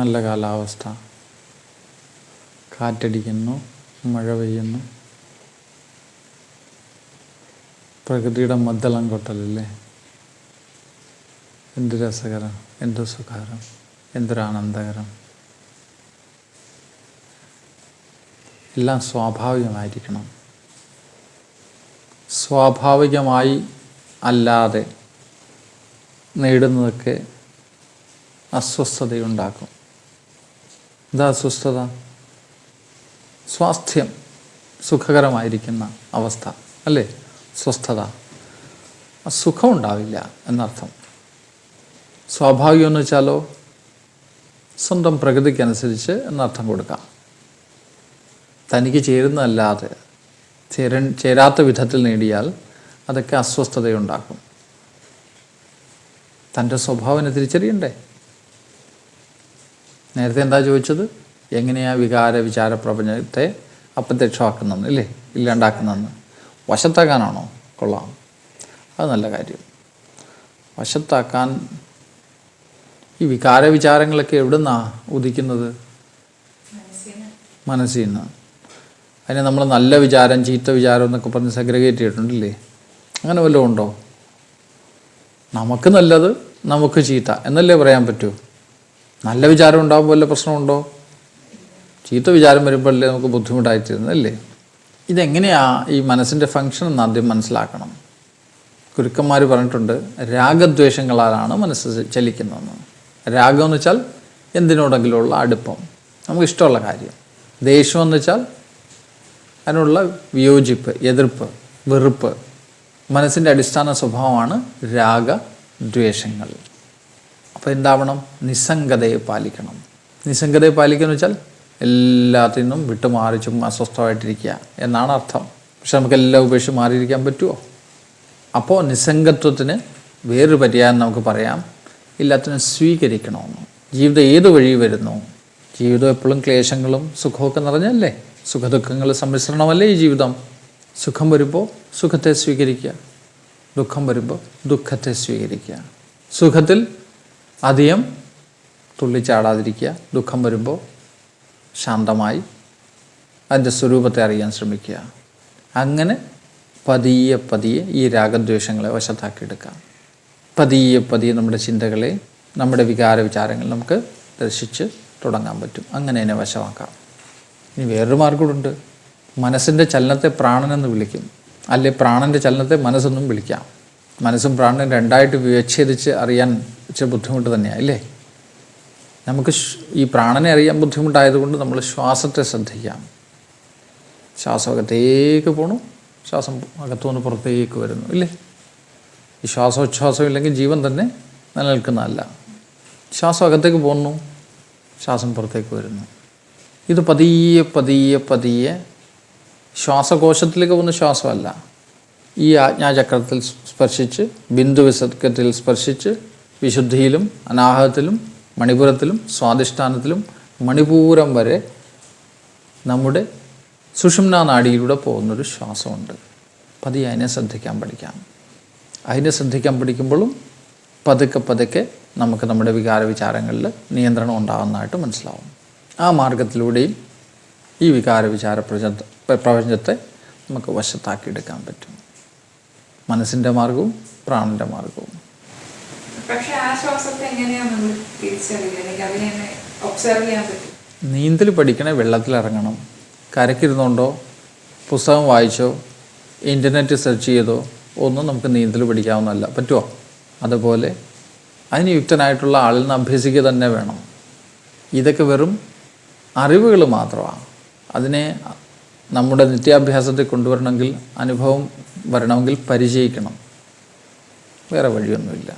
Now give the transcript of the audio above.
നല്ല കാലാവസ്ഥ, കാറ്റടിക്കുന്നു, മഴ പെയ്യുന്നു, പ്രകൃതിയുടെ മദ്ദളം കൊട്ടലല്ലേ. എന്ത് രസകരം, എന്ത് സുഖകരം, എന്തൊരാനന്ദകരം. എല്ലാം സ്വാഭാവികമായിരിക്കണം. സ്വാഭാവികമായി അല്ലാതെ നേടുന്നതൊക്കെ അസ്വസ്ഥതയുണ്ടാക്കും. എന്താ അസ്വസ്ഥത? സ്വാസ്ഥ്യം, സുഖകരമായിരിക്കുന്ന അവസ്ഥ അല്ലേ, സ്വസ്ഥത. സുഖം ഉണ്ടാവില്ല എന്നർത്ഥം. സ്വാഭാവികം എന്ന് വെച്ചാലോ സ്വന്തം പ്രകൃതിക്കനുസരിച്ച് എന്നർത്ഥം കൊടുക്കാം. തനിക്ക് ചേരുന്നതല്ലാതെ ചേരാത്ത വിധത്തിൽ നേടിയാൽ അതൊക്കെ അസ്വസ്ഥതയുണ്ടാക്കും. തൻ്റെ സ്വഭാവനെ തിരിച്ചറിയണ്ടേ? നേരത്തെ എന്താ ചോദിച്ചത്? എങ്ങനെയാണ് വികാര വിചാര പ്രപഞ്ചത്തെ അപ്രത്യക്ഷമാക്കുന്നതെന്ന് ഇല്ലേ, ഇല്ലാണ്ടാക്കുന്നതെന്ന്. വശത്താക്കാനാണോ? കൊള്ളാം, അത് നല്ല കാര്യം. വശത്താക്കാൻ ഈ വികാര വിചാരങ്ങളൊക്കെ എവിടെ നിന്നാണ് ഉദിക്കുന്നത്? മനസ്സിൽ നിന്ന്. അതിനെ നമ്മൾ നല്ല വിചാരം, ചീത്ത വിചാരം എന്നൊക്കെ പറഞ്ഞ് സെഗ്രിഗേറ്റ് ചെയ്തിട്ടുണ്ടല്ലേ. അങ്ങനെ വല്ലതും ഉണ്ടോ? നമുക്ക് നല്ലത്, നമുക്ക് ചീത്ത എന്നല്ലേ പറയാൻ പറ്റൂ. നല്ല വിചാരം ഉണ്ടാകുമ്പോൾ വല്ല പ്രശ്നമുണ്ടോ? ചീത്ത വിചാരം വരുമ്പോഴല്ലേ നമുക്ക് ബുദ്ധിമുട്ടായിത്തീരുന്നതല്ലേ. ഇതെങ്ങനെയാണ് ഈ മനസ്സിൻ്റെ ഫങ്ഷൻ എന്ന് ആദ്യം മനസ്സിലാക്കണം. ഗുരുക്കന്മാർ പറഞ്ഞിട്ടുണ്ട്, രാഗദ്വേഷങ്ങളാലാണ് മനസ്സ് ചലിക്കുന്നതെന്ന്. രാഗം എന്ന് വെച്ചാൽ എന്തിനോടെങ്കിലുമുള്ള അടുപ്പം, നമുക്ക് ഇഷ്ടമുള്ള കാര്യം. ദേഷ്യം എന്ന് വെച്ചാൽ അതിനുള്ള വിയോജിപ്പ്, എതിർപ്പ്, വെറുപ്പ്. മനസ്സിൻ്റെ അടിസ്ഥാന സ്വഭാവമാണ് രാഗദ്വേഷങ്ങൾ. അപ്പോൾ എന്താവണം? നിസ്സംഗതയെ പാലിക്കണം. നിസ്സംഗതയെ പാലിക്കുക എന്ന് വെച്ചാൽ എല്ലാത്തിൽ നിന്നും വിട്ടുമാറി ചുമ്മാ അസ്വസ്ഥമായിട്ടിരിക്കുക എന്നാണ് അർത്ഥം. പക്ഷെ നമുക്കെല്ലാം ഉപേക്ഷിച്ച് മാറിയിരിക്കാൻ പറ്റുമോ? അപ്പോൾ നിസ്സംഗത്വത്തിന് വേറൊരു പര്യായം നമുക്ക് പറയാം, എല്ലാത്തിനും സ്വീകരിക്കണമെന്ന്. ജീവിതം ഏത് വഴി വരുന്നു? ജീവിതം എപ്പോഴും ക്ലേശങ്ങളും സുഖമൊക്കെ നിറഞ്ഞല്ലേ. സുഖദുഃഖങ്ങൾ സമ്മിശ്രണമല്ലേ ഈ ജീവിതം. സുഖം വരുമ്പോൾ സുഖത്തെ സ്വീകരിക്കുക, ദുഃഖം വരുമ്പോൾ ദുഃഖത്തെ സ്വീകരിക്കുക. സുഖത്തിൽ അധികം തുള്ളിച്ചാടാതിരിക്കുക, ദുഃഖം വരുമ്പോൾ ശാന്തമായി അതിൻ്റെ സ്വരൂപത്തെ അറിയാൻ ശ്രമിക്കുക. അങ്ങനെ പതിയെ പതിയെ ഈ രാഗദ്വേഷങ്ങളെ വശത്താക്കിയെടുക്കാം. പതിയെ പതിയെ നമ്മുടെ ചിന്തകളെ, നമ്മുടെ വികാര വിചാരങ്ങൾ നമുക്ക് ദർശിച്ച് തുടങ്ങാൻ പറ്റും. അങ്ങനെ തന്നെ വശമാക്കാം. ഇനി വേറൊരു മാർഗ്ഗമുണ്ട്. മനസ്സിൻ്റെ ചലനത്തെ പ്രാണനെന്ന് വിളിക്കും, അല്ലെ പ്രാണൻ്റെ ചലനത്തെ മനസ്സെന്നും വിളിക്കാം. മനസ്സും പ്രാണനും രണ്ടായിട്ട് വിച്ഛേദിച്ച് അറിയാൻ ഇച്ചിരി ബുദ്ധിമുട്ട് തന്നെയാണ് അല്ലേ. നമുക്ക് ഈ പ്രാണനെ അറിയാൻ ബുദ്ധിമുട്ടായതുകൊണ്ട് നമ്മൾ ശ്വാസത്തെ ശ്രദ്ധിക്കാം. ശ്വാസം അകത്തേക്ക് പോകണം, ശ്വാസം അകത്തുനിന്ന് പുറത്തേക്ക് വരുന്നു ഇല്ലേ. ഈ ശ്വാസോച്ഛ്വാസം ഇല്ലെങ്കിൽ ജീവൻ തന്നെ നിലനിൽക്കുന്നതല്ല. ശ്വാസം അകത്തേക്ക് പോകുന്നു, ശ്വാസം പുറത്തേക്ക് വരുന്നു. ഇത് പതിയെ പതിയെ പതിയെ ശ്വാസകോശത്തിലേക്ക് പോകുന്ന ശ്വാസമല്ല, ഈ ആജ്ഞാചക്രത്തിൽ സ്പർശിച്ച് ബിന്ദുവിസർഗത്തിൽ സ്പർശിച്ച് വിശുദ്ധിയിലും അനാഹതത്തിലും മണിപുരത്തിലും സ്വാധിഷ്ഠാനത്തിലും മണിപൂരം വരെ നമ്മുടെ സുഷുമ്നാ നാഡിയിലൂടെ പോകുന്നൊരു ശ്വാസമുണ്ട്. പതിയെ അതിനെ ശ്രദ്ധിക്കാൻ പഠിക്കാം. അതിനെ ശ്രദ്ധിക്കാൻ പഠിക്കുമ്പോഴും പതുക്കെ പതുക്കെ നമുക്ക് നമ്മുടെ വികാര വിചാരങ്ങളിൽ നിയന്ത്രണം ഉണ്ടാകുന്നതായിട്ട് മനസ്സിലാവും. ആ മാർഗത്തിലൂടെയും ഈ വികാര വിചാര പ്രപഞ്ചത്തെ നമുക്ക് വശത്താക്കിയെടുക്കാൻ പറ്റും. മനസ്സിൻ്റെ മാർഗവും പ്രാണൻ്റെ മാർഗവും. നീന്തൽ പഠിക്കണേ വെള്ളത്തിലിറങ്ങണം. കരക്കിരുന്നുകൊണ്ടോ പുസ്തകം വായിച്ചോ ഇൻ്റർനെറ്റ് സെർച്ച് ചെയ്തോ ഒന്നും നമുക്ക് നീന്തൽ പഠിക്കാവുന്നതല്ല. പറ്റുമോ? അതുപോലെ അതിന് യുക്തനായിട്ടുള്ള ആളിൽ നിന്ന് അഭ്യസിക്കുക തന്നെ വേണം. ഇതൊക്കെ വെറും അറിവുകൾ മാത്രമാണ്. അതിനെ നമ്മുടെ നിത്യാഭ്യാസത്തിൽ കൊണ്ടുവരണമെങ്കിൽ, അനുഭവം വരണമെങ്കിൽ പരിചയിക്കണം. വേറെ വഴിയൊന്നുമില്ല.